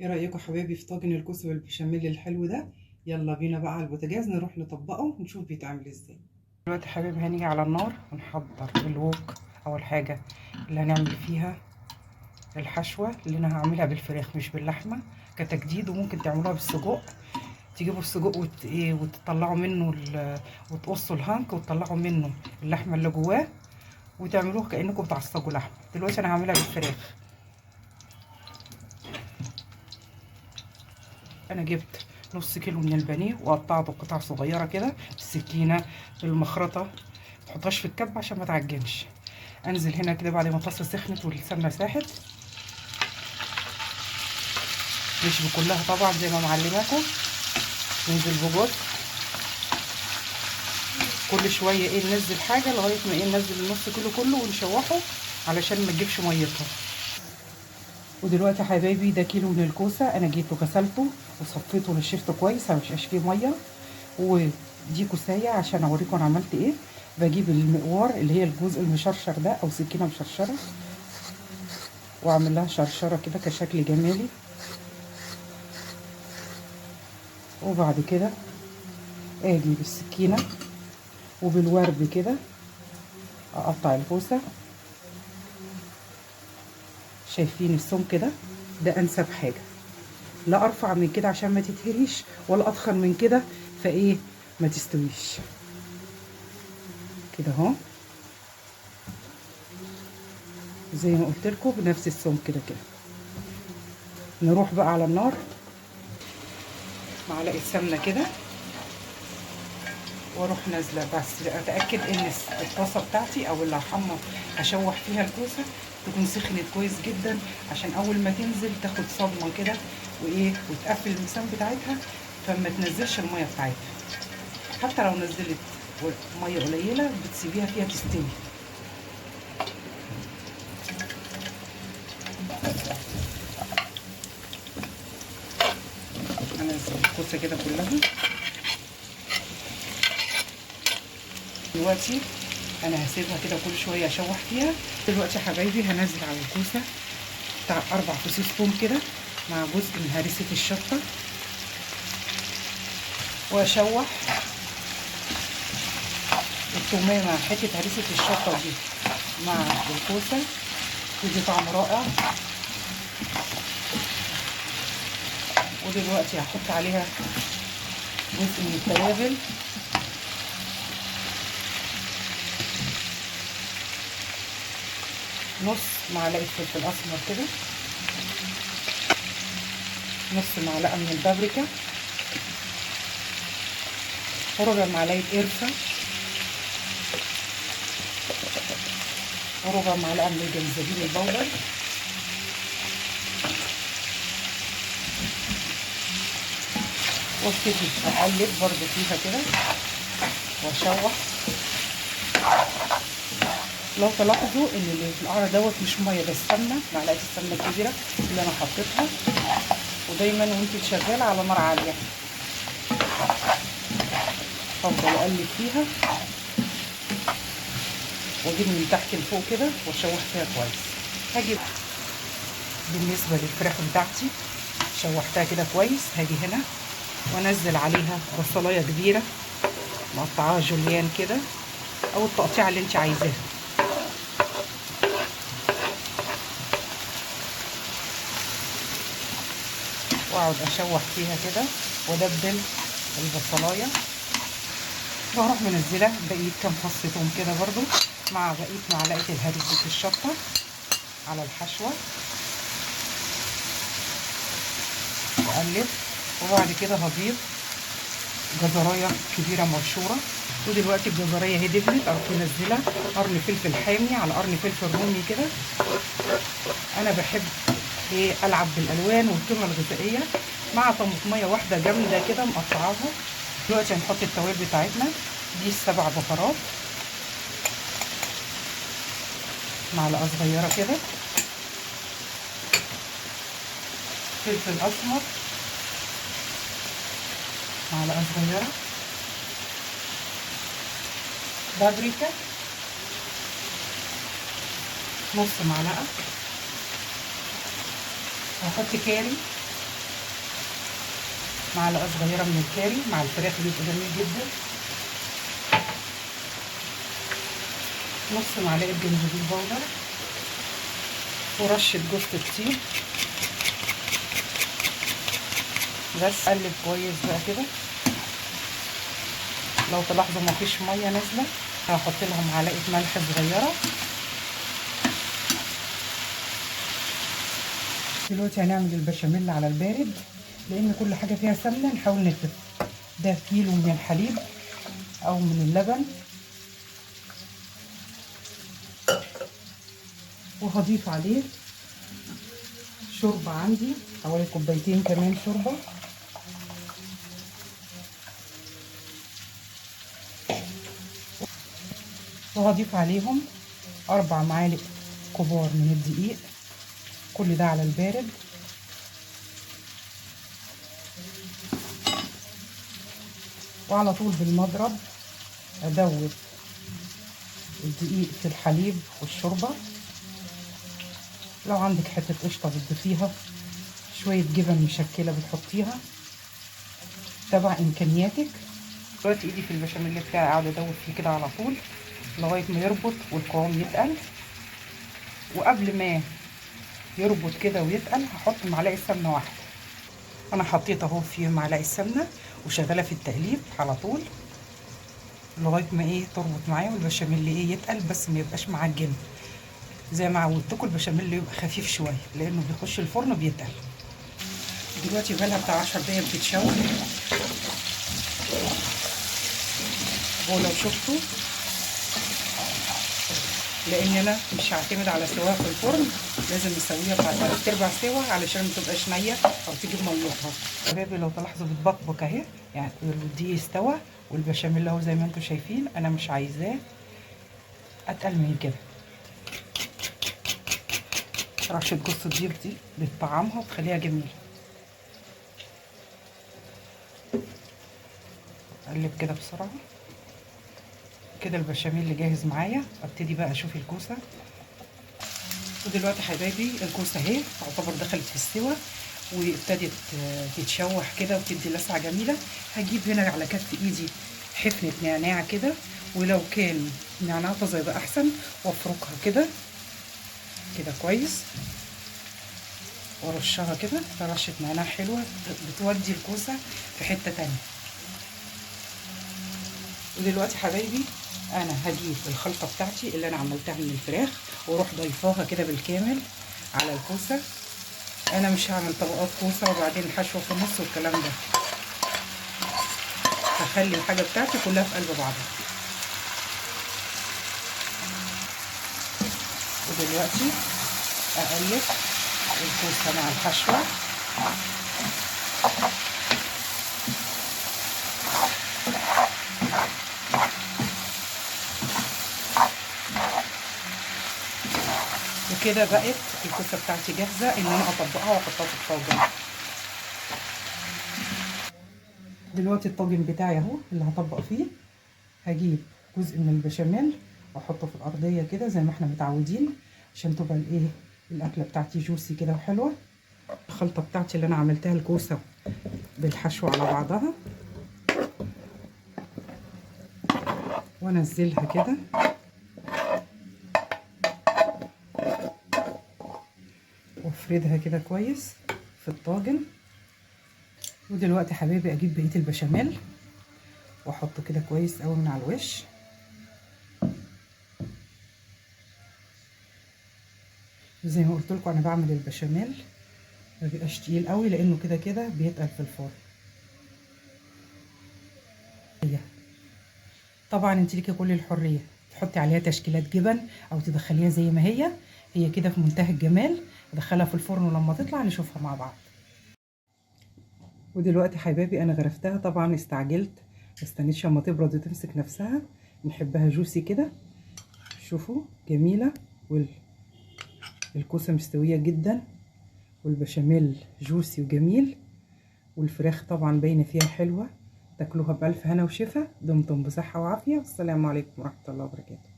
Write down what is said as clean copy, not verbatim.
ايه رأيكم حبايبي في طاجن الكوسه بالبشاميل الحلو ده؟ يلا بينا بقى على البوتاجاز نروح نطبقه ونشوف بيتعمل ازاي. دلوقتي حبايبي هنيجي على النار ونحضر الوك. اول حاجه اللي هنعمل فيها الحشوه اللي انا هعملها بالفراخ مش باللحمه كتجديد، وممكن تعملوها بالسجق. تجيبوا السجق وتطلعوا منه وتقصوا الهانك وتطلعوا منه اللحمه اللي جواه وتعملوه كأنكم بتعصجوا لحمه. دلوقتي انا هعملها بالفراخ. انا جبت نص كيلو من البانيه وقطعته قطع صغيره كده بالسكينه بالمخرطه، متحطهاش في الكب عشان ما تعجنش. انزل هنا كده بعد ما الطاسه سخنت والسمنه ساحت، مش بكلها طبعا زي ما معلماكم، ننزل بجزء كل شويه ننزل حاجه لغايه ما ننزل النص كيلو كله ونشوحه علشان ما تجيبش ميتها. ودلوقتي يا حبايبي ده كيلو من الكوسه، انا جيته غسلته وصفيته ونشفته كويس عشان ميبقاش فيه ميه. ودي كوسايه عشان اوريكم انا عملت ايه. بجيب المقوار اللي هي الجزء المشرشر ده او سكينه مشرشره واعمل لها شرشره كده كشكل جمالي، وبعد كده اجي بالسكينه وبالورب كده اقطع الكوسه. شايفين السمك ده؟ ده انسب حاجه، لا ارفع من كده عشان ما تتهريش ولا اتخن من كده ما تستويش كده اهو، زي ما قلت لكم بنفس السمك كده كده. نروح بقى على النار، معلقه سمنه كده واروح نازله، بس اتاكد ان الطاسه بتاعتي او اللي هشوح فيها الكوسه تكون سخنت كويس جدا عشان اول ما تنزل تاخد صدمه كده وتقفل المسام بتاعتها، فما تنزلش الميه بتاعتها. حتى لو نزلت ميه قليله بتسيبيها فيها تستوي. انزل الكوسه كده كلها. دلوقتي انا هسيبها كده كل شويه اشوح فيها. دلوقتي يا حبايبي هنزل على الكوسه بتاع 4 فصوص ثوم كده مع جزء من هريسه الشطه، واشوح التوميه مع حته هريسه الشطه دي مع الكوسه، تدي طعم رائع. ودلوقتي هحط عليها جزء من التوابل، نص معلقه فلفل اسمر كده، نص معلقه من البابريكا، وربع معلقه قرفه، وربع معلقه من الجنزبيل البودر، وابتدي اقلب برضو فيها كده واشوح. لو تلاحظوا ان اللي في القعر دوت مش ميه، بس سمنه، معلقه السمنه الكبيره اللي انا حطيتها. ودايما وانت شغاله على نار عاليه افضل اقلب فيها واجيب من تحت لفوق كده واشوح فيها كويس. هاجي بالنسبه للفراخ بتاعتي شوحتها كده كويس، هاجي هنا وانزل عليها بصلايه كبيره مقطعاها جوليان كده او التقطيعه اللي انت عايزاها، واقعد اشوح فيها كده وادبل البصلايه، واروح منزله بقيه كام فص ثوم كده برضو مع بقيه معلقه الهريسه الشطه على الحشوه واقلب. وبعد كده هضيف جزرايه كبيره مبشوره. ودلوقتي الجزريه اهي دبلت، اروح منزله قرن فلفل حامي على قرن فلفل رومي كده. انا بحب العب بالالوان والقيمه الغذائيه مع طماطميه واحده جامده كده مقطعاها. دلوقتي هنحط التوابل بتاعتنا دي ال7 بهارات، معلقه صغيره كده فلفل اسمر، معلقه صغيره بابريكا، نص معلقه، هحط كاري معلقه صغيره من الكاري مع الفراخ بيبقى جميل جدا. نص معلقه جنزبيل بودر ورشه جوز الطيب. بس قلب كويس بقى كده. لو تلاحظوا مفيش ميه نازله، هحط لهم معلقه ملح صغيره. دلوقتي هنعمل البشاميل على البارد، لان كل حاجه فيها سمنه نحاول نخفف. ده كيلو من الحليب او من اللبن، وهضيف عليه شوربه، عندي حوالي كوبايتين كمان شوربه، وهضيف عليهم 4 معالق كبار من الدقيق. كل ده على البارد. وعلى طول بالمضرب ادوب الدقيق في الحليب والشوربه. لو عندك حته قشطه بتضيفيها، شويه جبن مشكله بتحطيها، تبع امكانياتك. دلوقتي ايدي في البشاميل بتاعي قاعده ادوب فيه كده على طول لغايه ما يربط والقوام يتقل. وقبل ما يربط كده ويتقل هحط معلقه سمنه واحده. انا حطيت اهو فيه معلقه سمنه وشغاله في التقليب على طول لغايه ما تربط معايا والبشاميل يتقل، بس ما يبقاش معجن. زي ما عودتكم البشاميل يبقى خفيف شويه لانه بيخش الفرن بيتقل. دلوقتي بقالها بتاع 10 دقايق بتتشوح، ولو شفتوا، لان انا مش هعتمد على سواها في الفرن، لازم نسويها بتاع 3/4 سوا علشان ما تبقاش نيه او تجيب ميتها. شبابي لو تلاحظوا بتبقبق اهي، يعني دي استوى، والبشاميل اهو زي ما انتم شايفين. انا مش عايزاه اتقل من كده. رشه جوز الطيب دي بتطعمها وتخليها جميله. اقلب كده بسرعه كده. البشاميل اللي جاهز معايا، ابتدي بقى اشوف الكوسه. ودلوقتي حبايبي الكوسه اهي تعتبر دخلت في السوا وابتدت تتشوح كده وتدي لسعه جميله. هجيب هنا على كف ايدي حفنه نعناع كده، ولو كان نعناع طازه يبقى احسن، وافركها كده كده كويس وارشها كده. رشه نعناع حلوه بتودي الكوسه في حته تانيه. ودلوقتي حبايبي انا هجيب الخلطه بتاعتي اللي انا عملتها من الفراخ واروح ضيفاها كده بالكامل على الكوسه. انا مش هعمل طبقات كوسه وبعدين حشوه في النص والكلام ده، هخلي الحاجه بتاعتي كلها في قلب بعضها. ودلوقتي اقلب الكوسه مع الحشوه. وكده بقت الكوسه بتاعتي جاهزه ان انا اطبقها واحطها في الطاجن. دلوقتي الطاجن بتاعي اهو اللي هطبق فيه. هجيب جزء من البشاميل واحطه في الارضيه كده زي ما احنا متعودين، عشان تبقى الاكله بتاعتي جوسي كده وحلوه. الخلطه بتاعتي اللي انا عملتها الكوسه بالحشو على بعضها، وانزلها كده وافردها كده كويس في الطاجن. ودلوقتي حبايبي اجيب بقيه البشاميل واحطه كده كويس قوي من على الوش. زي ما قلت لكم انا بعمل البشاميل ما بيبقاش تقيل قوي لانه كده كده بيتقل في الفرن. طبعا انت ليكي كل الحريه تحطي عليها تشكيلات جبن او تدخليها زي ما هي. هي كده في منتهى الجمال. ادخلها في الفرن ولما تطلع نشوفها مع بعض. ودلوقتي حبايبي انا غرفتها، طبعا استعجلت ما استنيتش اما تبرد وتمسك نفسها. نحبها جوسي كده. شوفوا جميله، والكوسه مستويه جدا، والبشاميل جوسي وجميل، والفراخ طبعا باينه فيها حلوه. تاكلوها بألف هنا وشفا. دمتم بصحه وعافيه، والسلام عليكم ورحمه الله وبركاته.